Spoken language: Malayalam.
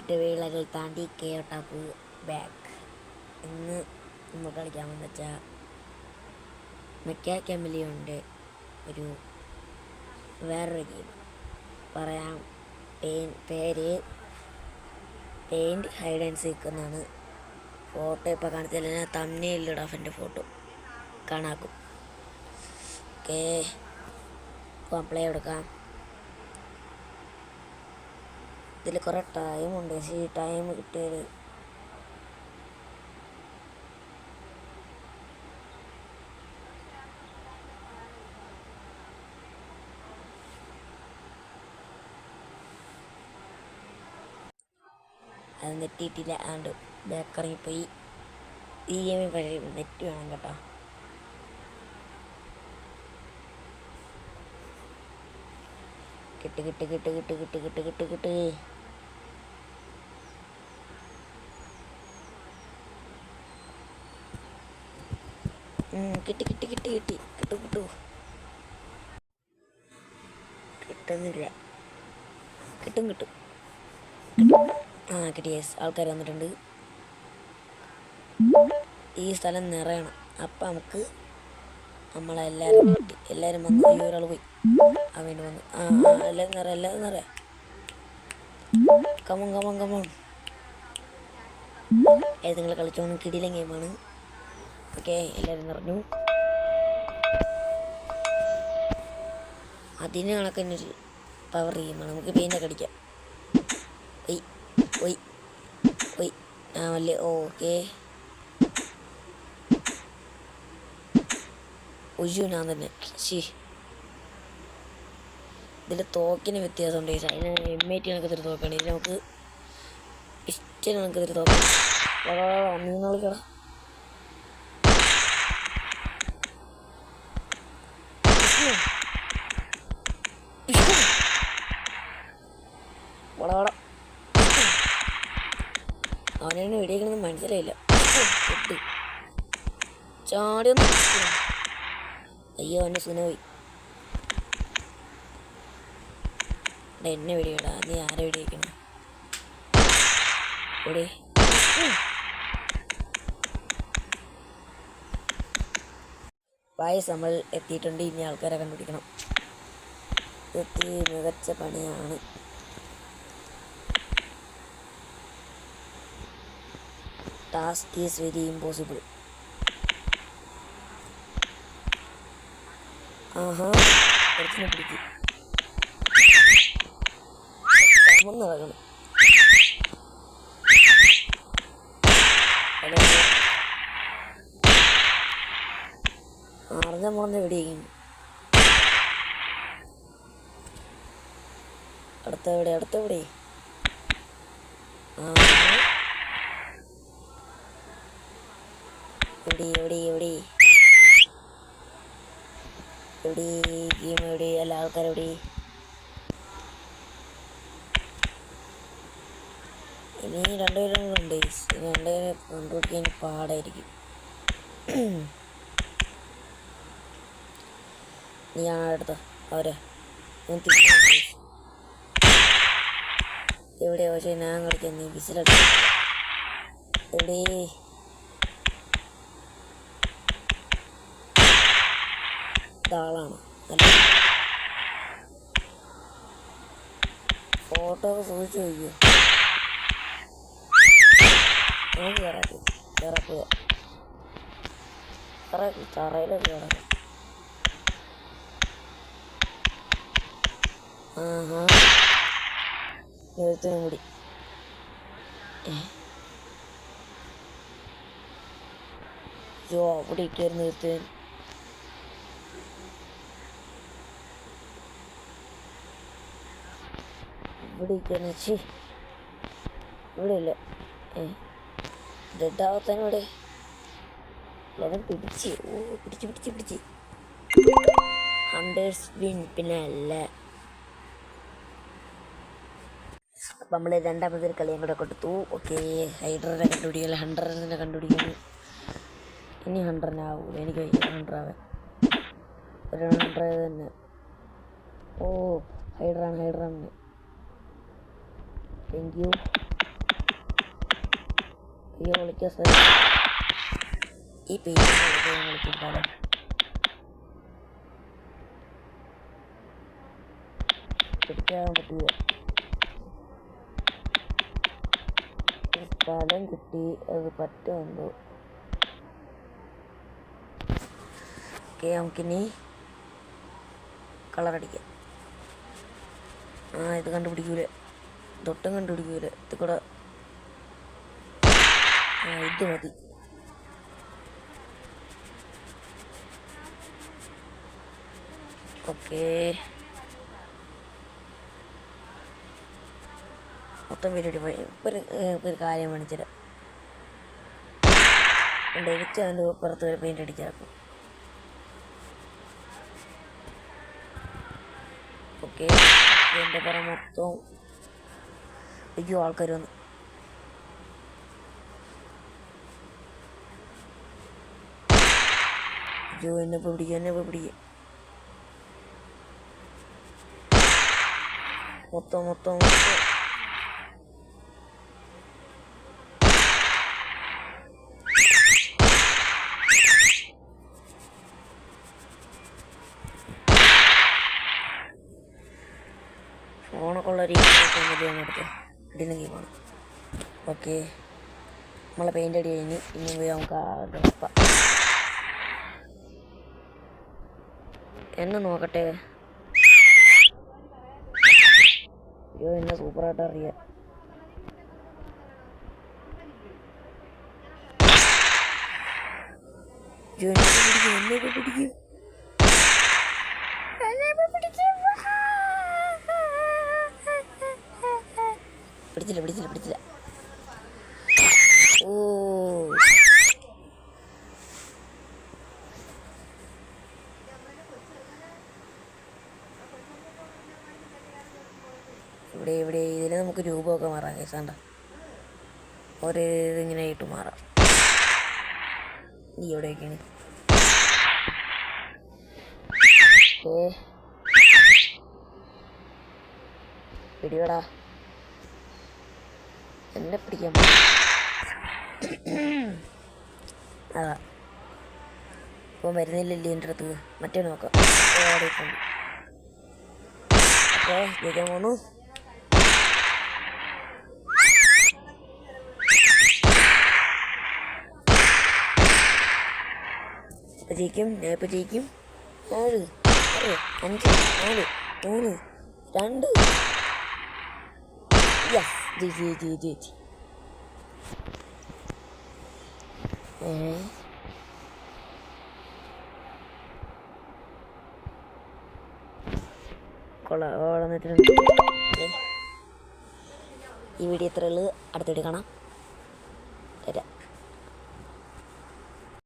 ഇടവേളകൾ താണ്ടി കേട്ടാപ്പ് ബാക്ക്. ഇന്ന് നമ്മൾ കളിക്കാമെന്ന് വെച്ചാൽ മെക്കാക്കമിലിയുണ്ട് ഒരു വേറൊരു ഗെയിം പറയാം. പേര് പെയിൻറ്റ് ഹൈഡ് ആൻഡ് സീക്ക് എന്നാണ്. ഫോട്ടോ ഇപ്പോൾ കാണിച്ചാൽ ഞാൻ തമ്മിലിടാം എൻ്റെ ഫോട്ടോ കാണാക്കും. ഓക്കെ, പ്ലേ കൊടുക്കാം. ഇതിൽ കുറേ ടൈമുണ്ട്, പക്ഷേ ഈ ടൈം കിട്ടിയത് അത് നെറ്റിയിട്ടില്ല. അതുകൊണ്ട് ബാക്കിറങ്ങിപ്പോയി. ഈ ഗെയിമിൽ പഴയ നെറ്റ് വേണം കേട്ടോ. കിട്ട് കിട്ട് കിട്ട് കിട്ട് കിട്ട് കിട്ട് കിട്ട് കിട്ട് കിട്ടി കിട്ടി കിട്ടി കിട്ടി കിട്ടു കിട്ടു കിട്ടുന്നില്ല. കിട്ടും കിട്ടും കിട്ടി. യെസ്, ആൾക്കാർ വന്നിട്ടുണ്ട്. ഈ സ്ഥലം നിറയണം. അപ്പം നമുക്ക് നമ്മളെല്ലാവരും കിട്ടി. എല്ലാവരും വന്ന് ഈ ഒരാൾ പോയി. അവന് വന്നു. എല്ലാവരും നിറയാം, എല്ലാവരും നിറയാം. Come on come on come on. നിങ്ങൾ കളിച്ചോണം. കിടിലൻ ഗെയിമാണ്. ഓക്കെ, എല്ലാവരും നിറഞ്ഞു. അതിന് കണക്കിനൊരു പവർ ഗെയിമാണ്. നമുക്ക് പെയിൻ്റൊക്കെ അടിക്കാം. ഒയ് ഒയ് ഒയ് അല്ലേ. ഓക്കെ, ഞാൻ തന്നെ. ഇതിൽ തോക്കിന് വ്യത്യാസമുണ്ട്. അതിന് M80 കണക്കത്തൊരു തോക്കാണ്. ഇത് നമുക്ക് ഇഷ്ടം കണക്കത്തൊരു തോക്കാണ്. നീ കളിക്കടാ. അവനെന്നെ വെടിയേക്കണമെന്ന് മനസ്സിലായില്ല. ചാടിയൊന്നും അയ്യോ, അവൻ്റെ സുനോയി എന്നെ വെടിയടാ. നീ ആരെ വെടിയേക്കണം? എവിടെ വായസ് നമ്മൾ എത്തിയിട്ടുണ്ട്. ഇനി ആൾക്കാരെ കണ്ടുപിടിക്കണം. എത്തി മികച്ച പണിയാണ്. Task is very impossible. കുറച്ചിനെ പിടിക്കും. നടക്കണം. അറിഞ്ഞ മുളന്ന് എവിടെയും അടുത്തെവിടെ എവിടെ ഗെയിം എവിടെ? എല്ലാ ആൾക്കാരെവിടെ? ഇനി രണ്ടുപേരും കൂടെ ഉണ്ട്. രണ്ടുപേരെ കൊണ്ടുപോയി പാടായിരിക്കും. നീയാണ് അടുത്ത അവരെ എവിടെയോ. പക്ഷേ ഞാൻ കളിക്കാൻ നീ ബിസിലടി എവിടെ? ഇതാളാണ്. ഫോട്ടോ ഒക്കെ സൂക്ഷിച്ചു വയ്ക്കുക. തറയിലൊക്കെ കിടക്കും. എഴുത്തിനും കൂടി അവിടെ ഇരിക്കായിരുന്നു. എഴുത്തിന് ഇവിടെ ഇരിക്കാന്ന് വെച്ച് ഇവിടെ ഇല്ല. ഡെഡാവത്താനോടെ എല്ലാവരും പിടിച്ച് പിടിച്ച് ഹണ്ടേഴ്സ് വിൻ. പിന്നെ അല്ല, അപ്പം നമ്മൾ രണ്ടാമതൊരു കളിയും കൂടെ കൊടുത്തു. ഓക്കെ, ഹൈഡറിനെ കണ്ടുപിടിക്കുക. ഹണ്ടറിനെ കണ്ടുപിടിക്കുന്നു. ഇനി ഹണ്ടറിനാവൂല. എനിക്ക് വയ്യ ഹണ്ടറാവാൻ. ഒരു ഹണ്ടർ തന്നെ. ഹൈഡറാണ്. Thank you. അയ്യോ വിളിക്കാൻ സാർ ഈ പേര് വിളിച്ചിട്ടാണ് പിടിക്കാൻ പറ്റില്ല. സ്ഥലം കിട്ടി, അത് പറ്റുമെന്തോ. ഓക്കെ, നമുക്കിനി കളറടിക്കാം. ഇത് കണ്ടുപിടിക്കൂലേ, തൊട്ടും കണ്ടുപിടിക്കൂലേ. ഇത് കൂടെ ഇത് മതി. ഓക്കെ, മൊത്തം പരിപാടി പോയി. ഒരു കാര്യം കാണിച്ചിട്ട് എനിക്ക് അതിൻ്റെ പുറത്ത് വരെ പെയിൻ്റ് അടിച്ചാക്കും. ഓക്കെ, എൻ്റെ പുറം മൊത്തം അയ്യോ ആൾക്കാർ വന്നു. അയ്യോ എന്നെ ഇപ്പോൾ പിടിക്കുക. മൊത്തം ഫോണൊക്കെ ഉള്ള രീതിയിൽ എടുത്ത് ഇടില്ലെങ്കിൽ പോകണം. ഓക്കെ, നമ്മളെ പെയിൻ്റ് അടി കഴിഞ്ഞ് ഇനി പോയി നമുക്ക് ഡ്രോപ്പാം. എന്നെ നോക്കട്ടെ. അയ്യോ എന്നെ സൂപ്പറായിട്ട് അറിയാം. എന്നെ പിടിക്കും. പിടിച്ചില്ല. ഓ ഇവിടെ ഇതിന് നമുക്ക് രൂപമൊക്കെ മാറാം. കേസാണ്ട ഓരോ ഇതിങ്ങനെ ആയിട്ട് മാറാം. നീ എവിടെയൊക്കെയാണ്? പിടികടാ, എന്നെ പിടിക്കാൻ. അതാ ഇപ്പം വരുന്നില്ലല്ലേ എൻ്റെ അടുത്ത്. മറ്റേ നോക്കാം. ഓക്കെ, ജയിക്കാൻ പോന്നു. ഇപ്പം ജയിക്കും. 4 5 4 3 2 ജയിച്ചു. ഈ വീഡിയോ ഇത്രയുള്ളൂ. അടുത്ത വീഡിയോ കാണാം.